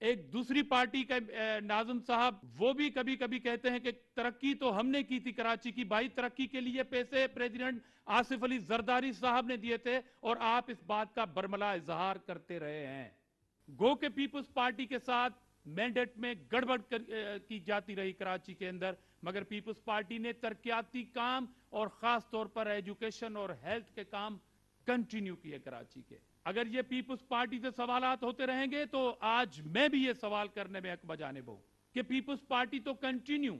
एक दूसरी पार्टी के नाज़िम साहब वो भी कभी कभी कहते हैं कि तरक्की तो हमने की थी कराची की। भाई तरक्की के लिए पैसे प्रेसिडेंट आसिफ अली जरदारी साहब ने दिए थे और आप इस बात का बरमला इजहार करते रहे हैं। गो के पीपल्स पार्टी के साथ मैंडेट में गड़बड़ की जाती रही कराची के अंदर, मगर पीपल्स पार्टी ने तरक्याती काम और खास तौर पर एजुकेशन और हेल्थ के काम कंटिन्यू किए कराची के। अगर ये पीपल्स पार्टी से सवालात होते रहेंगे तो आज मैं भी ये सवाल करने में हक बजाने बहु कि पीपल्स पार्टी तो कंटिन्यू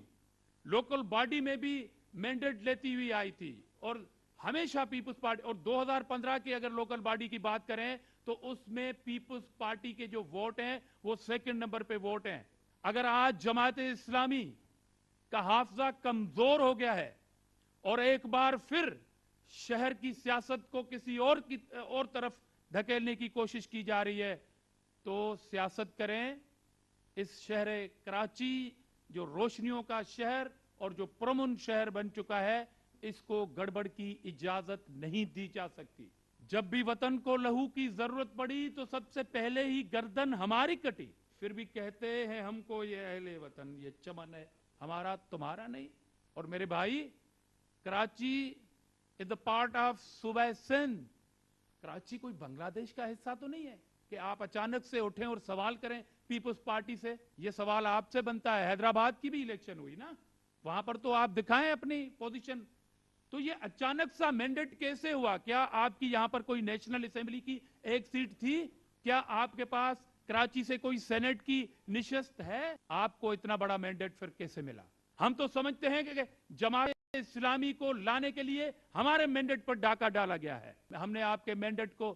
लोकल बॉडी में भी मैंडेट लेती हुई आई थी और हमेशा पीपल्स पार्टी, और 2015 की अगर लोकल बॉडी की बात करें तो उसमें पीपल्स पार्टी के जो वोट हैं वो सेकंड नंबर पे वोट हैं। अगर आज जमात इस्लामी का हाफजा कमजोर हो गया है और एक बार फिर शहर की सियासत को किसी और तरफ धकेलने की कोशिश की जा रही है तो सियासत करें। इस शहर कराची जो रोशनियों का शहर और जो प्रमुन शहर बन चुका है, इसको गड़बड़ की इजाजत नहीं दी जा सकती। जब भी वतन को लहू की जरूरत पड़ी तो सबसे पहले ही गर्दन हमारी कटी, फिर भी कहते हैं हमको ये अहले वतन, ये चमन है हमारा तुम्हारा नहीं। और मेरे भाई, Karachi is the part of सूबा सिंध। कराची कोई बांग्लादेश का हिस्सा तो नहीं है कि आप अचानक से उठें और सवाल करें पीपल्स पार्टी से। ये सवाल आपसे बनता है। हैदराबाद की भी इलेक्शन हुई ना, वहां पर तो आप दिखाएं अपनी पोजीशन। तो ये अचानक सा मैंडेट कैसे हुआ? क्या आपकी यहां पर कोई नेशनल असेंबली की एक सीट थी? क्या आपके पास कराची से कोई सेनेट की निशस्त है? आपको इतना बड़ा मैंडेट फिर कैसे मिला? हम तो समझते हैं कि जमात इस्लामी को लाने के लिए हमारे मैंडेट पर डाका डाला गया है। हमने आपके मैंडेट को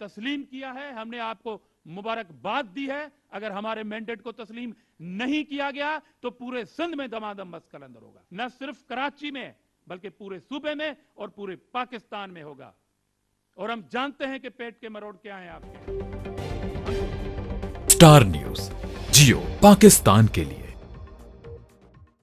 तस्लीम किया है, हमने आपको मुबारकबाद दी है। अगर हमारे मैंडेट को तस्लीम नहीं किया गया तो पूरे सिंध में दमादम मस्कल अंदर होगा, न सिर्फ कराची में बल्कि पूरे सूबे में और पूरे पाकिस्तान में होगा। और हम जानते हैं कि पेट के मरोड़ क्या हैं आपके। स्टार न्यूज, जियो पाकिस्तान के लिए।